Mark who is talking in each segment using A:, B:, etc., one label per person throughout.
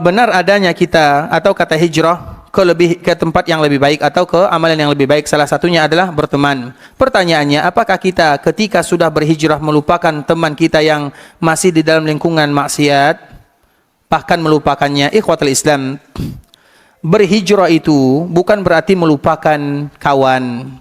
A: benar adanya kita atau kata hijrah ke tempat yang lebih baik atau ke amalan yang lebih baik, salah satunya adalah berteman. Pertanyaannya, apakah kita ketika sudah berhijrah melupakan teman kita yang masih di dalam lingkungan maksiat, bahkan melupakannya? Ikhwatul Islam, berhijrah itu bukan berarti melupakan kawan.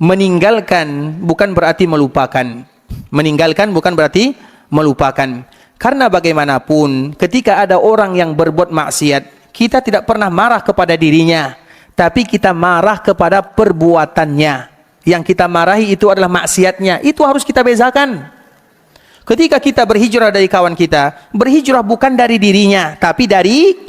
A: Meninggalkan bukan berarti melupakan. Meninggalkan bukan berarti melupakan. Karena bagaimanapun ketika ada orang yang berbuat maksiat, kita tidak pernah marah kepada dirinya, tapi kita marah kepada perbuatannya. Yang kita marahi itu adalah maksiatnya. Itu harus kita bezakan. Ketika kita berhijrah dari kawan kita, berhijrah bukan dari dirinya, tapi dari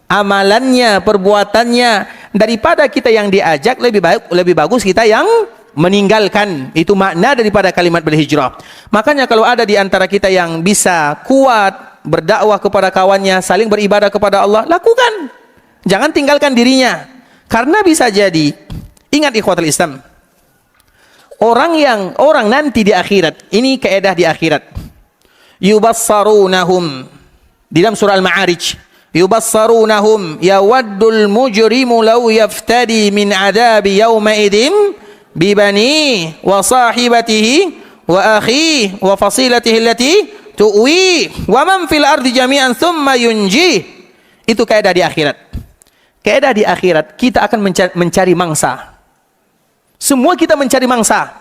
A: amalannya, perbuatannya. Daripada kita yang diajak, lebih bagus kita yang meninggalkan. Itu makna daripada kalimat berhijrah. Makanya kalau ada di antara kita yang bisa kuat berdakwah kepada kawannya, saling beribadah kepada Allah, lakukan. Jangan tinggalkan dirinya. Karena bisa jadi, ingat ikhwatul Islam, orang nanti di akhirat, ini kaedah di akhirat, yubassarunahum, di dalam surah Al-Ma'arij, yubassarunahum yawaddul mujrimu law yaftadi min adabi yawma idim bibani wa sahibatihi wa akhihi wa fasilatihi allati tu'wi wa man fil ardi jami'an thumma yunji. Itu kaidah di akhirat. Kaidah di akhirat, kita akan mencari mangsa. Semua kita mencari mangsa.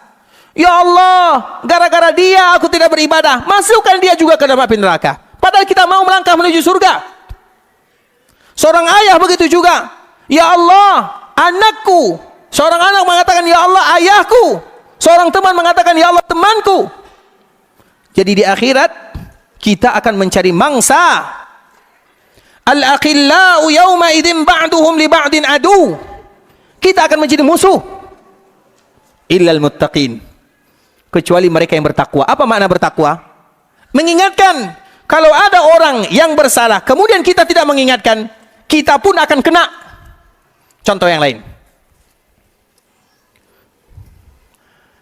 A: Ya Allah, gara-gara dia aku tidak beribadah, masukkan dia juga ke dalam api neraka. Padahal kita mau melangkah menuju surga. Seorang ayah begitu juga. Ya Allah, anakku. Seorang anak mengatakan, ya Allah, ayahku. Seorang teman mengatakan, ya Allah, temanku. Jadi di akhirat, kita akan mencari mangsa. Al-akhillau yawma idin ba'duhum li ba'din adu. Kita akan menjadi musuh. Illal muttaqin. Kecuali mereka yang bertakwa. Apa makna bertakwa? Mengingatkan. Kalau ada orang yang bersalah, kemudian kita tidak mengingatkan, kita pun akan kena. Contoh yang lain.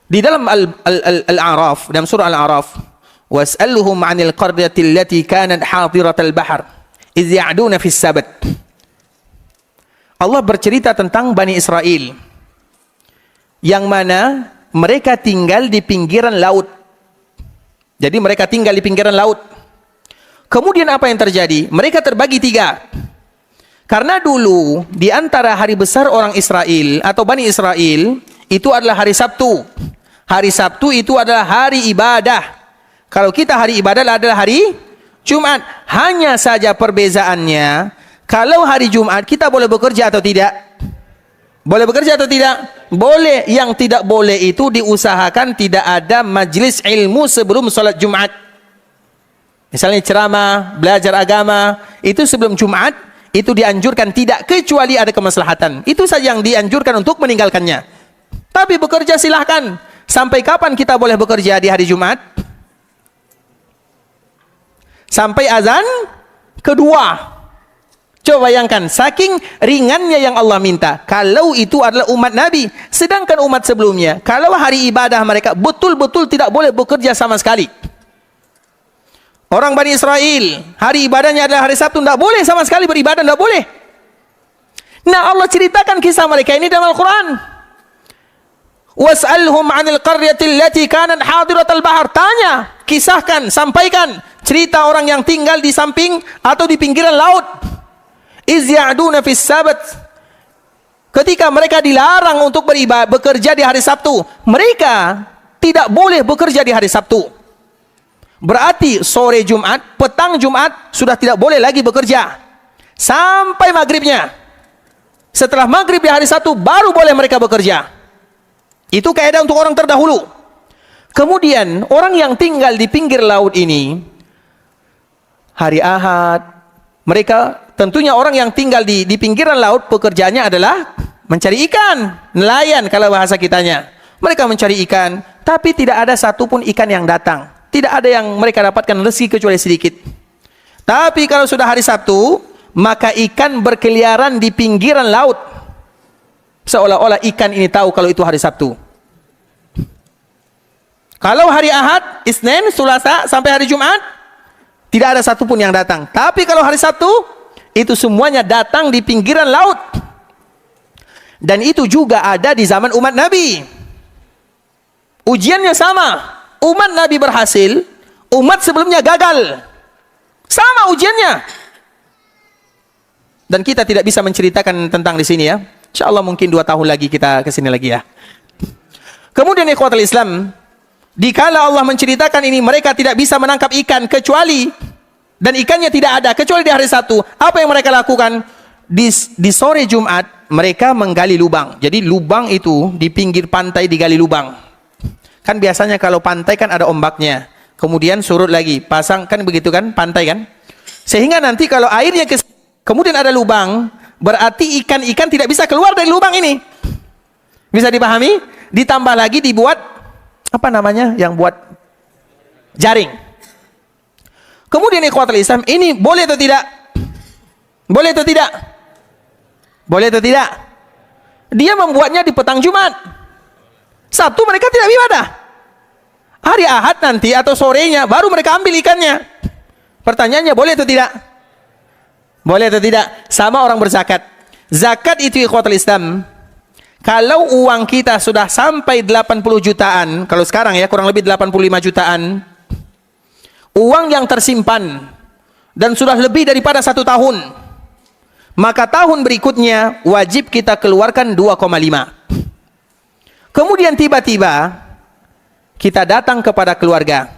A: Di dalam Al-A'raf, dalam surah Al-A'raf, was'alhum 'anil qaryati allati kanat hadiratal bahr idh ya'duna fis sabt. Allah bercerita tentang Bani Israel yang mana mereka tinggal di pinggiran laut. Jadi mereka tinggal di pinggiran laut. Kemudian apa yang terjadi? Mereka terbagi tiga. Karena dulu di antara hari besar orang Israel atau Bani Israel itu adalah hari Sabtu. Hari Sabtu itu adalah hari ibadah. Kalau kita hari ibadah adalah hari Jumat. Hanya saja perbezaannya, kalau hari Jumat kita boleh bekerja atau tidak? Boleh bekerja atau tidak? Boleh. Yang tidak boleh itu diusahakan tidak ada majlis ilmu sebelum sholat Jumat. Misalnya ceramah, belajar agama, itu sebelum Jumat, itu dianjurkan tidak, kecuali ada kemaslahatan. Itu saja yang dianjurkan untuk meninggalkannya. Tapi bekerja silahkan. Sampai kapan kita boleh bekerja di hari Jumat? Sampai azan kedua. Coba bayangkan, saking ringannya yang Allah minta. Kalau itu adalah umat Nabi. Sedangkan umat sebelumnya, kalau hari ibadah mereka betul-betul tidak boleh bekerja sama sekali. Orang Bani Israel, hari ibadahnya adalah hari Sabtu, tidak boleh sama sekali beribadah, tidak boleh. Nah, Allah ceritakan kisah mereka ini dalam Al-Quran. Was'alhum 'anil qaryati allati kanat hadiratal bahr. Tanya, kisahkan, sampaikan cerita orang yang tinggal di samping atau di pinggiran laut. Iz ya'duna fis sabt. Ketika mereka dilarang untuk bekerja di hari Sabtu, mereka tidak boleh bekerja di hari Sabtu. Berarti sore Jumat, petang Jumat sudah tidak boleh lagi bekerja sampai maghribnya. Setelah maghrib di hari Sabtu baru boleh mereka bekerja. Itu kaidah untuk orang terdahulu. Kemudian orang yang tinggal di pinggir laut ini, hari Ahad, mereka tentunya orang yang tinggal di pinggiran laut, pekerjaannya adalah mencari ikan, nelayan kalau bahasa kitanya. Mereka mencari ikan, tapi tidak ada satupun ikan yang datang. Tidak ada yang mereka dapatkan rezeki kecuali sedikit. Tapi kalau sudah hari Sabtu, maka ikan berkeliaran di pinggiran laut. Seolah-olah ikan ini tahu kalau itu hari Sabtu. Kalau hari Ahad, Isnin, Selasa sampai hari Jumat, Tidak ada satupun yang datang. Tapi kalau hari Sabtu, itu semuanya datang di pinggiran laut. Dan itu juga ada di zaman umat Nabi. Ujiannya sama. Umat Nabi berhasil, umat sebelumnya gagal. Sama ujiannya. Dan kita tidak bisa menceritakan tentang di sini ya. InsyaAllah mungkin 2 tahun lagi kita ke sini lagi ya. Kemudian ikhwatul Islam, dikala Allah menceritakan ini, mereka tidak bisa menangkap ikan kecuali, dan ikannya tidak ada kecuali di hari Sabtu. Apa yang mereka lakukan? Di sore Jumat mereka menggali lubang. Jadi lubang itu di pinggir pantai digali lubang. Kan biasanya kalau pantai kan ada ombaknya, kemudian surut lagi, pasang, kan begitu kan pantai kan. Sehingga nanti kalau airnya kemudian ada lubang, berarti ikan-ikan tidak bisa keluar dari lubang ini. Bisa dipahami? Ditambah lagi dibuat apa namanya yang buat jaring. Kemudian ikhwatul Islam, ini boleh atau tidak? Boleh atau tidak? Boleh atau tidak? Dia membuatnya di petang Jumat. Sabtu mereka tidak ibadah. Hari Ahad nanti atau sorenya baru mereka ambil ikannya. Pertanyaannya boleh atau tidak? Boleh atau tidak? Sama orang berzakat. Zakat itu ikhwatul Islam, kalau uang kita sudah sampai 80 jutaan, kalau sekarang ya kurang lebih 85 jutaan, uang yang tersimpan dan sudah lebih daripada 1 tahun, maka tahun berikutnya wajib kita keluarkan 2,5. Kemudian tiba-tiba kita datang kepada keluarga,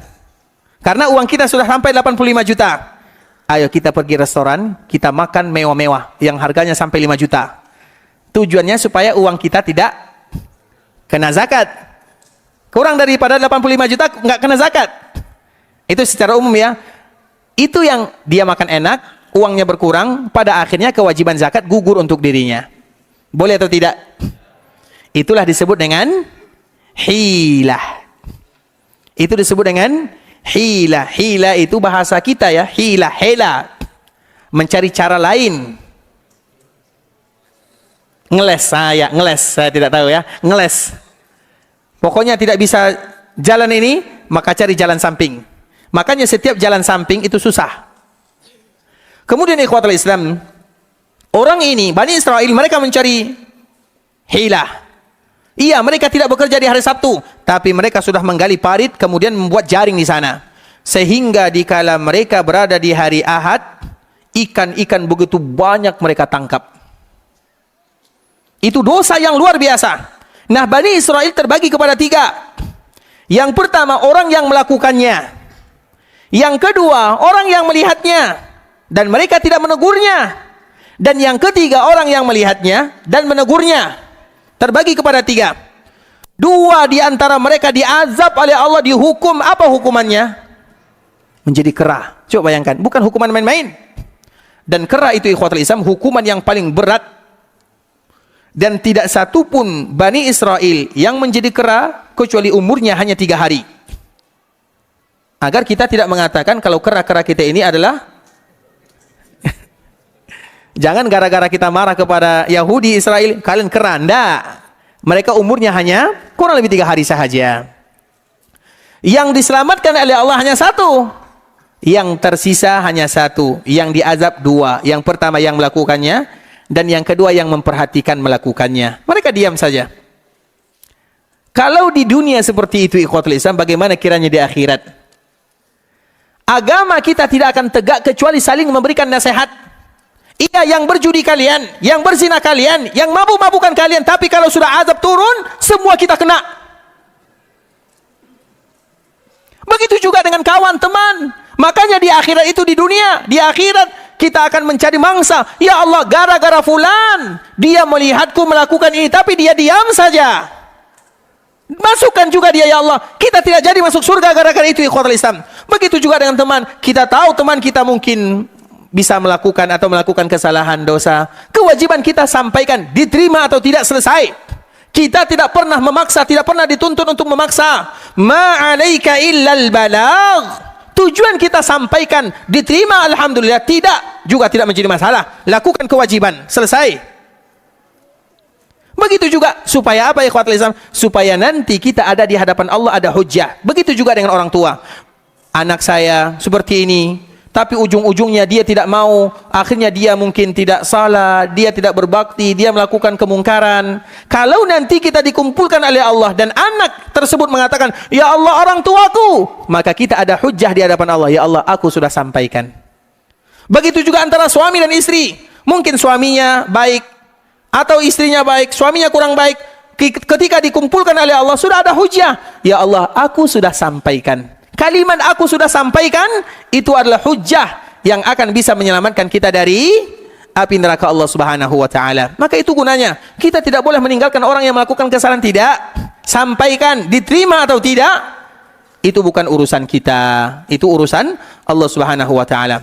A: karena uang kita sudah sampai 85 juta. Ayo kita pergi restoran, kita makan mewah-mewah yang harganya sampai 5 juta. Tujuannya supaya uang kita tidak kena zakat. Kurang daripada 85 juta nggak kena zakat. Itu secara umum ya. Itu yang dia makan enak, uangnya berkurang, pada akhirnya kewajiban zakat gugur untuk dirinya. Boleh atau tidak? Itulah disebut dengan hilah. Itu disebut dengan hilah. Hilah itu bahasa kita ya, hilah, hela. Mencari cara lain. Ngeles, saya tidak tahu ya, ngeles. Pokoknya tidak bisa jalan ini, maka cari jalan samping. Makanya setiap jalan samping itu susah. Kemudian ikhwatul Islam, orang ini, Bani Israel, mereka mencari hilah. Iya, mereka tidak bekerja di hari Sabtu, tapi mereka sudah menggali parit, kemudian membuat jaring di sana. Sehingga dikala mereka berada di hari Ahad, ikan-ikan begitu banyak mereka tangkap. Itu dosa yang luar biasa. Nah, Bani Israel terbagi kepada 3. Yang pertama, orang yang melakukannya. Yang kedua, orang yang melihatnya dan mereka tidak menegurnya. Dan yang ketiga, orang yang melihatnya dan menegurnya. Terbagi kepada 3. 2 di antara mereka diazab oleh Allah, dihukum. Apa hukumannya? Menjadi kera. Coba bayangkan, bukan hukuman main-main. Dan kera itu ikhwatul Islam hukuman yang paling berat. Dan tidak satu pun Bani Israel yang menjadi kera kecuali umurnya hanya 3 hari. Agar kita tidak mengatakan kalau kera-kera kita ini adalah jangan gara-gara kita marah kepada Yahudi Israel, kalian kera. Nggak. Mereka umurnya hanya kurang lebih 3 hari sahaja. Yang diselamatkan oleh Allah hanya 1. Yang tersisa hanya 1. Yang diazab 2. Yang pertama yang melakukannya, dan yang kedua yang memperhatikan melakukannya. Mereka diam saja. Kalau di dunia seperti itu ikhwatul Islam, bagaimana kiranya di akhirat? Agama kita tidak akan tegak kecuali saling memberikan nasihat. Iya, yang berjudi kalian, yang berzina kalian, yang mabuk-mabukan kalian, tapi kalau sudah azab turun, semua kita kena. Begitu juga dengan kawan, teman. Makanya di akhirat itu, di dunia, di akhirat kita akan mencari mangsa. Ya Allah, gara-gara fulan, dia melihatku melakukan ini, tapi dia diam saja. Masukkan juga dia, ya Allah. Kita tidak jadi masuk surga gara-gara itu, ikhwatul Islam. Begitu juga dengan teman. Kita tahu teman kita mungkin bisa melakukan atau melakukan kesalahan, dosa. Kewajiban kita sampaikan, diterima atau tidak, selesai. Kita tidak pernah memaksa, tidak pernah dituntut untuk memaksa. Ma'alaika illal balagh. Tujuan kita sampaikan, diterima alhamdulillah, tidak juga tidak menjadi masalah. Lakukan kewajiban, selesai. Begitu juga supaya apa ikhwatul Islam? Supaya nanti kita ada di hadapan Allah, ada hujjah. Begitu juga dengan orang tua. Anak saya seperti ini, tapi ujung-ujungnya dia tidak mau, akhirnya dia mungkin tidak salah, dia tidak berbakti, dia melakukan kemungkaran. Kalau nanti kita dikumpulkan oleh Allah dan anak tersebut mengatakan, ya Allah orang tuaku, maka kita ada hujjah di hadapan Allah, ya Allah aku sudah sampaikan. Begitu juga antara suami dan istri, mungkin suaminya baik atau istrinya baik, suaminya kurang baik, ketika dikumpulkan oleh Allah sudah ada hujjah, ya Allah aku sudah sampaikan. Kalimat aku sudah sampaikan itu adalah hujjah yang akan bisa menyelamatkan kita dari api neraka Allah Subhanahu wa taala. Maka itu gunanya. Kita tidak boleh meninggalkan orang yang melakukan kesalahan, tidak. Sampaikan, diterima atau tidak, itu bukan urusan kita. Itu urusan Allah Subhanahu wa taala.